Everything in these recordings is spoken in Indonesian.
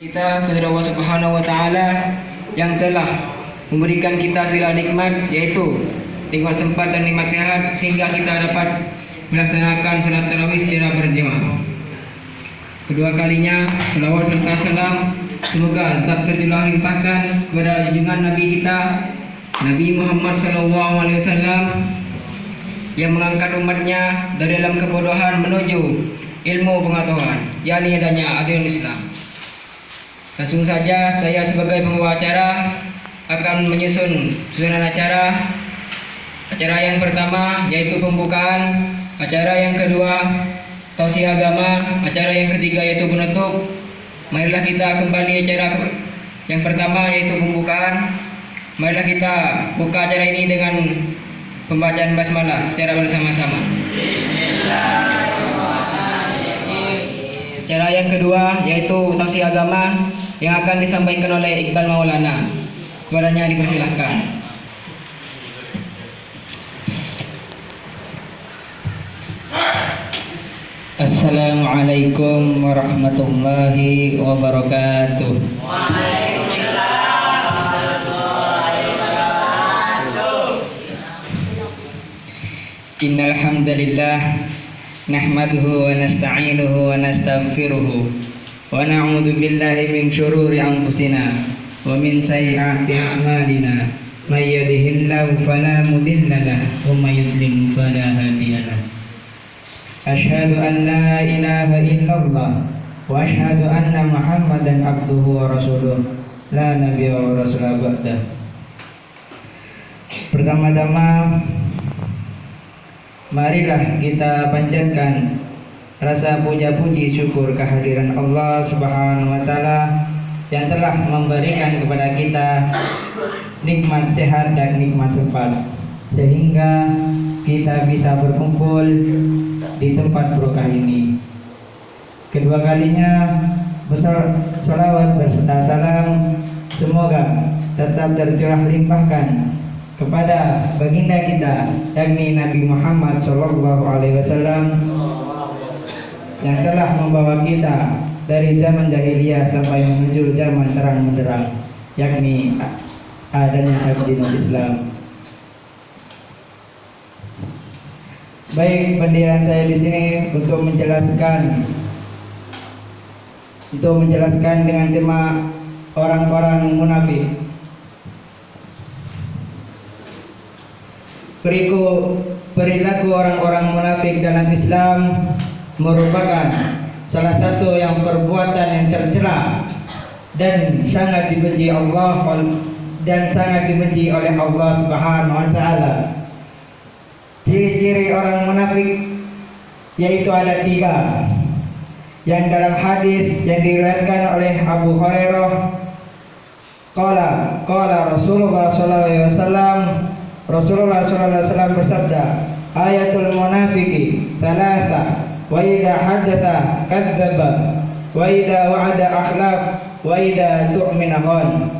Kita kepada Allah Subhanahu wa taala yang telah memberikan kita segala nikmat, yaitu nikmat sempat dan nikmat sehat, sehingga kita dapat melaksanakan salat tarawih secara berjamaah. Kedua kalinya selawat serta salam semoga tetap tercurah limpahkan kepada junjungan Nabi kita Nabi Muhammad SAW yang mengangkat umatnya dari dalam kebodohan menuju ilmu pengetahuan, yakni adanya agama Islam. Langsung saja saya sebagai pembawa acara akan menyusun susunan acara. Acara yang pertama yaitu pembukaan, acara yang kedua tausiah agama, acara yang ketiga yaitu penutup. Marilah kita kembali acara yang pertama yaitu pembukaan. Marilah kita buka acara ini dengan pembacaan basmalah secara bersama-sama. Acara yang kedua yaitu tausiah agama yang akan disampaikan oleh Iqbal Maulana. Kepadanya dipersilahkan. Assalamualaikum warahmatullahi wabarakatuh. Waalaikumsalam warahmatullahi wabarakatuh. Innal hamdalillah nahmaduhu wa nasta'inuhu wa nastaghfiruhu wa na'udzu billahi min syururi anfusina wa min sayyiati a'malina may yahdihillahu fala mudilla lahu wa may yudlil fala hadiya lahu. Asyhadu an la ilaha illallah wa asyhadu anna Muhammadan abduhu wa rasuluh la nabiyya wa rasula ba'dah. Pertama-tama marilah kita panjatkan rasa puja-puji syukur kehadiran Allah Subhanahu wa taala yang telah memberikan kepada kita nikmat sehat dan nikmat sempat sehingga kita bisa berkumpul di tempat berkah ini. Kedua kalinya bersalawat berserta salam semoga tetap tercurah limpahkan kepada baginda kita yakni Nabi Muhammad SAW yang telah membawa kita dari zaman jahiliyah sampai menuju zaman terang benderang, yakni adanya agama Islam. Baik, pendirian saya di sini untuk menjelaskan dengan tema orang-orang munafik. Perilaku orang-orang munafik dalam Islam merupakan salah satu yang perbuatan yang tercela dan sangat dibenci Allah oleh Allah Subhanahu wa taala. Ciri-ciri orang munafik yaitu ada 3. Yang dalam hadis yang diriwayatkan oleh Abu Hurairah, qala Rasulullah sallallahu alaihi wasallam, Rasulullah sallallahu alaihi wasallam bersabda, ayatul munafiqi thalatha, wa idza haddatha kadzdzaba, wa idza wa'ada akhlaf, wa idza tu'mina khon.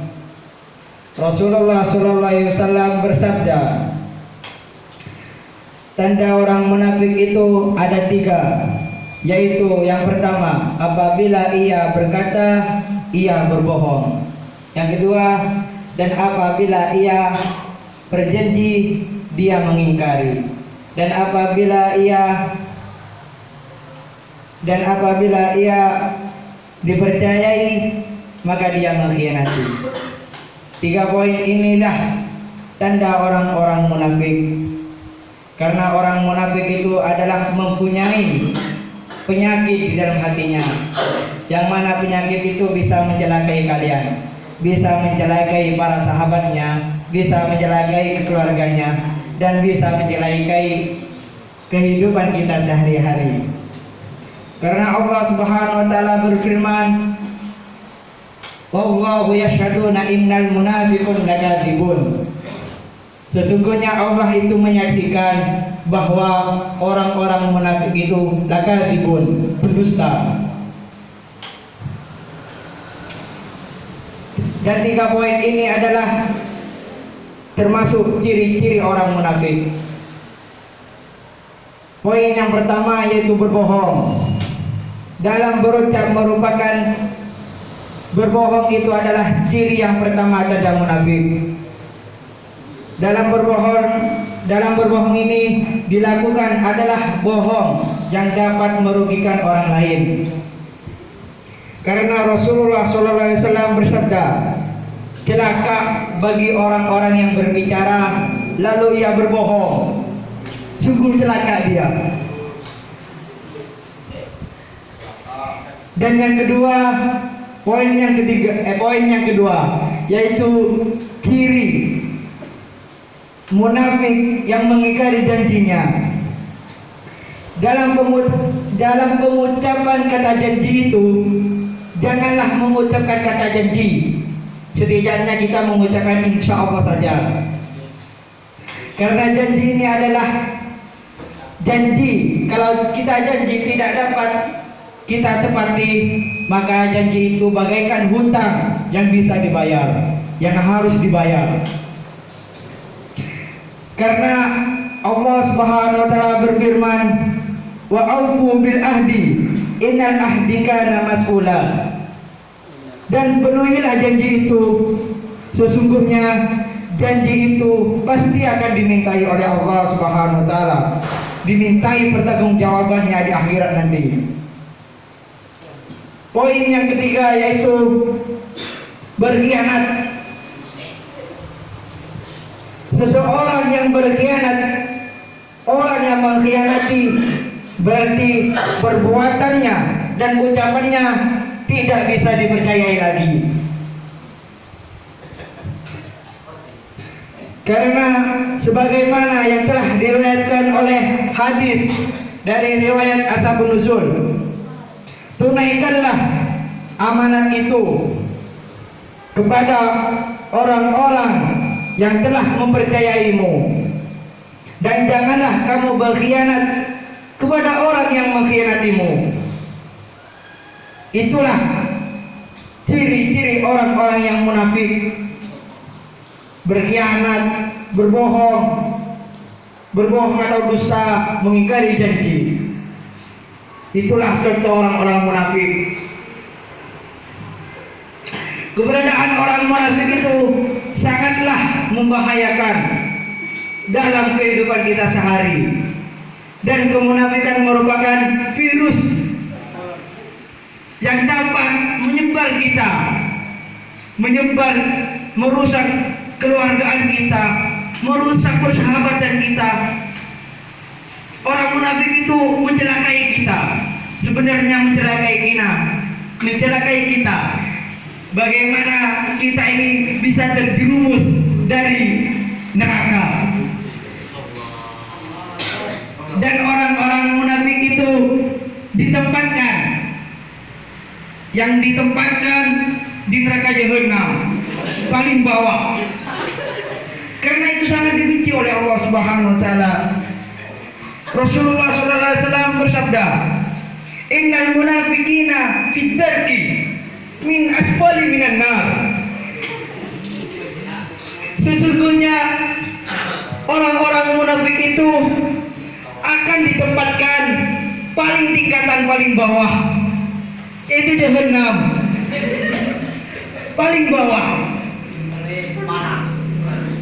Rasulullah sallallahu alaihi wasallam bersabda, tanda orang munafik itu ada 3, yaitu yang pertama, apabila ia berkata, ia berbohong. Yang kedua, dan apabila ia berjanji, dia mengingkari. Dan apabila ia dipercayai, maka dia mengkhianati. 3 poin inilah tanda orang-orang munafik. Karena orang munafik itu adalah mempunyai penyakit di dalam hatinya, yang mana penyakit itu bisa mencelakai kalian, bisa mencelakai para sahabatnya, bisa mencelakai keluarganya, dan bisa mencelakai kehidupan kita sehari-hari. Karena Allah Subhanahu wa taala berfirman, wallahu yashhaduna innal munafiqun lakadzibun. Sesungguhnya Allah itu menyaksikan bahwa orang-orang munafik itu lakadzibun, berdusta. Dan 3 poin ini adalah termasuk ciri-ciri orang munafik. Poin yang pertama yaitu berbohong. Dalam berucap merupakan berbohong itu adalah ciri yang pertama tanda munafik. Dalam berbohong ini dilakukan adalah bohong yang dapat merugikan orang lain. Karena Rasulullah SAW bersabda, celaka bagi orang-orang yang berbicara lalu ia berbohong. Sungguh celaka dia. Dan yang kedua, poin yang kedua yaitu ciri munafik yang mengingkari janjinya. Dalam pengucapan kata janji itu, janganlah mengucapkan kata janji. Setidaknya kita mengucapkan insya Allah saja. Karena janji ini adalah janji. Kalau kita janji tidak dapat kita tepati, maka janji itu bagaikan hutang yang bisa dibayar, yang harus dibayar. Karena Allah Subhanahu wa taala berfirman, wa aufu bil ahdi innal ahdi kana mas'ula. Dan penuhilah janji itu, sesungguhnya janji itu pasti akan dimintai oleh Allah Subhanahu wa taala, dimintai pertanggungjawabannya di akhirat nanti. Poin yang ketiga yaitu berkhianat. Seseorang yang berkhianat, orang yang mengkhianati, berarti perbuatannya dan ucapannya tidak bisa dipercayai lagi. Karena sebagaimana yang telah diriwayatkan oleh hadis dari riwayat Ashabun Nuzul, tunaikanlah amanat itu kepada orang-orang yang telah mempercayaimu, dan janganlah kamu berkhianat kepada orang yang mengkhianatimu. Itulah ciri-ciri orang-orang yang munafik: berkhianat, berbohong atau dusta, mengingkari janji. Itulah contoh orang-orang munafik. Keberadaan orang munafik itu sangatlah membahayakan dalam kehidupan kita sehari. Dan kemunafikan merupakan virus yang dapat menyebar kita, merusak keluargaan kita, merusak persahabatan kita. Orang munafik itu mencelakai kita. Sebenarnya mencelakai kita. Bagaimana kita ini bisa terjerumus dari neraka. Dan orang-orang munafik itu ditempatkan di neraka Jahannam paling bawah. Karena itu sangat dibenci oleh Allah Subhanahu wa taala. Rasulullah SAW bersabda, innal munafiqina fid darki min asfali minan nar. Sesungguhnya orang-orang munafik itu akan ditempatkan tingkatan paling bawah, yaitu Jahannam. Paling bawah,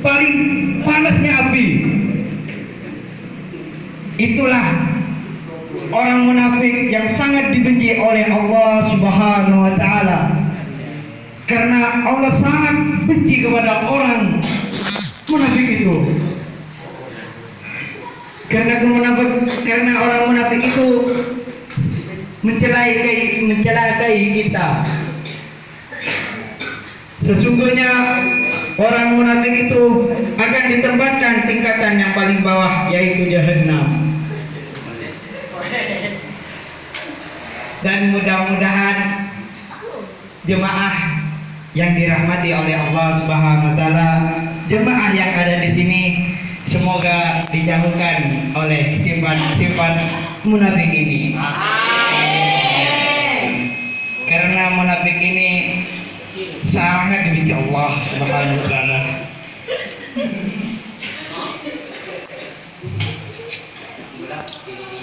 paling panasnya api. Itulah orang munafik yang sangat dibenci oleh Allah Subhanahu wa taala. Karena Allah sangat benci kepada orang munafik itu. Karena orang munafik itu mencelakai kita. Sesungguhnya orang munafik itu akan ditempatkan tingkatan yang paling bawah, yaitu Jahannam. Dan mudah-mudahan jemaah yang dirahmati oleh Allah Subhanahu wa taala, jemaah yang ada di sini, semoga dijauhkan oleh sifat munafik ini. Karena munafik ini sangat dibenci Allah Subhanahu wa taala.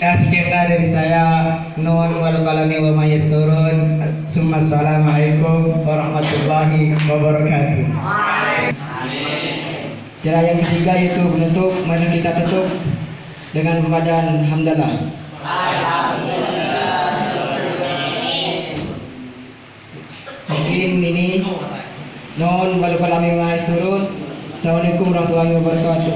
Ya, sekian dari saya. Nun wal qalami wa ma yasturun. Assalamualaikum warahmatullahi wabarakatuh. Cara yang ketiga yaitu penutup. Mari kita tutup dengan pembacaan hamdalah. Mungkin ini non wal qalami wa yasturun. Assalamualaikum warahmatullahi wabarakatuh.